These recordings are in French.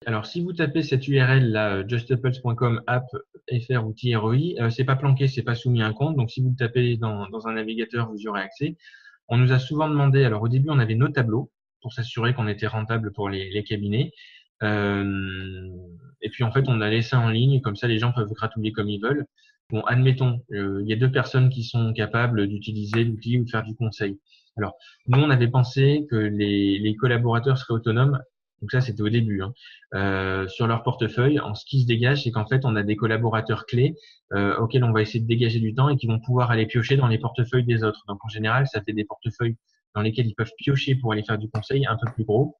Alors, si vous tapez cette URL là, justapples.com app fr/ROI, c'est pas planqué, c'est pas soumis à un compte. Donc, si vous le tapez dans un navigateur, vous y aurez accès. On nous a souvent demandé, alors au début, on avait nos tableaux pour s'assurer qu'on était rentable pour les cabinets. Et puis, en fait, on a laissé en ligne, comme ça, les gens peuvent gratouiller comme ils veulent. Bon, admettons, il y a 2 personnes qui sont capables d'utiliser l'outil ou de faire du conseil. Alors, nous, on avait pensé que les collaborateurs seraient autonomes. Donc ça, c'était au début, hein. Sur leur portefeuille. Ce qui se dégage, c'est qu'en fait, on a des collaborateurs clés auxquels on va essayer de dégager du temps et qui vont pouvoir aller piocher dans les portefeuilles des autres. Donc en général, ça fait des portefeuilles dans lesquels ils peuvent piocher pour aller faire du conseil un peu plus gros.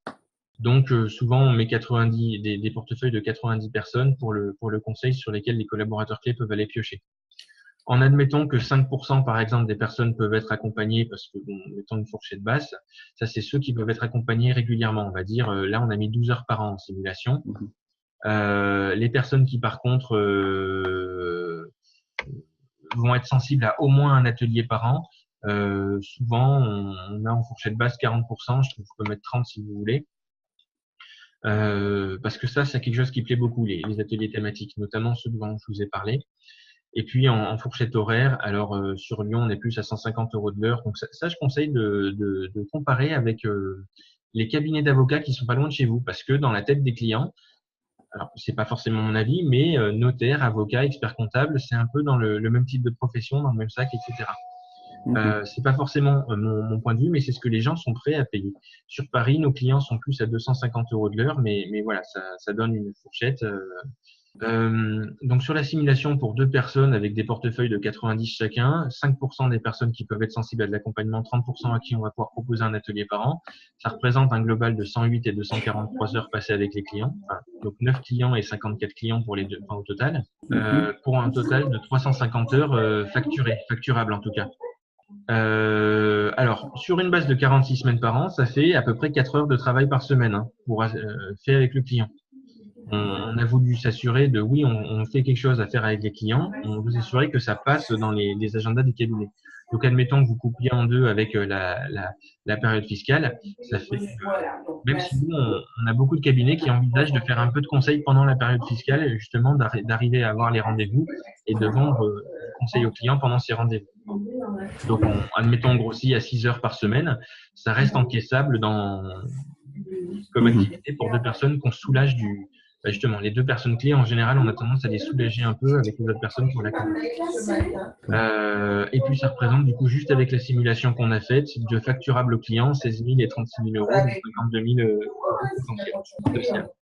Donc souvent, on met 90 des portefeuilles de 90 personnes pour le conseil sur lesquels les collaborateurs clés peuvent aller piocher. En admettant que 5% par exemple des personnes peuvent être accompagnées, parce que bon, mettons une fourchette basse, ça c'est ceux qui peuvent être accompagnés régulièrement. On va dire, là on a mis 12 heures par an en simulation. Les personnes qui par contre vont être sensibles à au moins un atelier par an, souvent on a en fourchette basse 40%, je trouve qu'on peut mettre 30 si vous voulez. Parce que ça, c'est quelque chose qui plaît beaucoup, les ateliers thématiques, notamment ceux dont je vous ai parlé. Et puis en fourchette horaire, alors sur Lyon, on est plus à 150 € de l'heure. Donc ça, je conseille de comparer avec les cabinets d'avocats qui sont pas loin de chez vous, parce que dans la tête des clients, alors c'est pas forcément mon avis, mais notaire, avocat, expert comptable, c'est un peu dans le même type de profession, dans le même sac, etc. C'est pas forcément mon point de vue, mais c'est ce que les gens sont prêts à payer. Sur Paris, nos clients sont plus à 250 € de l'heure, mais voilà, ça donne une fourchette. Donc sur la simulation pour 2 personnes avec des portefeuilles de 90 chacun, 5% des personnes qui peuvent être sensibles à de l'accompagnement, 30% à qui on va pouvoir proposer un atelier par an. Ça représente un global de 108 et 243 heures passées avec les clients. Enfin, donc 9 clients et 54 clients pour les deux, enfin, au total. Pour un total de 350 heures facturables en tout cas. Alors, sur une base de 46 semaines par an, ça fait à peu près 4 heures de travail par semaine hein, pour fait avec le client. On a voulu s'assurer de, oui, on fait quelque chose à faire avec les clients, on veut s'assurer que ça passe dans les agendas du cabinet. Donc, admettons que vous coupiez en deux avec la période fiscale, ça fait, même si nous, on a beaucoup de cabinets qui envisagent de faire un peu de conseil pendant la période fiscale, justement, d'arriver à avoir les rendez-vous et de vendre du conseil aux clients pendant ces rendez-vous. Donc, admettons grossi à 6 heures par semaine, ça reste encaissable comme activité pour 2 personnes qu'on soulage justement, les 2 personnes clés, en général, on a tendance à les soulager un peu avec les autres personnes pour l'accompagner. Et puis, ça représente, du coup, juste avec la simulation qu'on a faite, de facturable au client, 16 000 et 36 000 €, donc 52 000 € potentiels.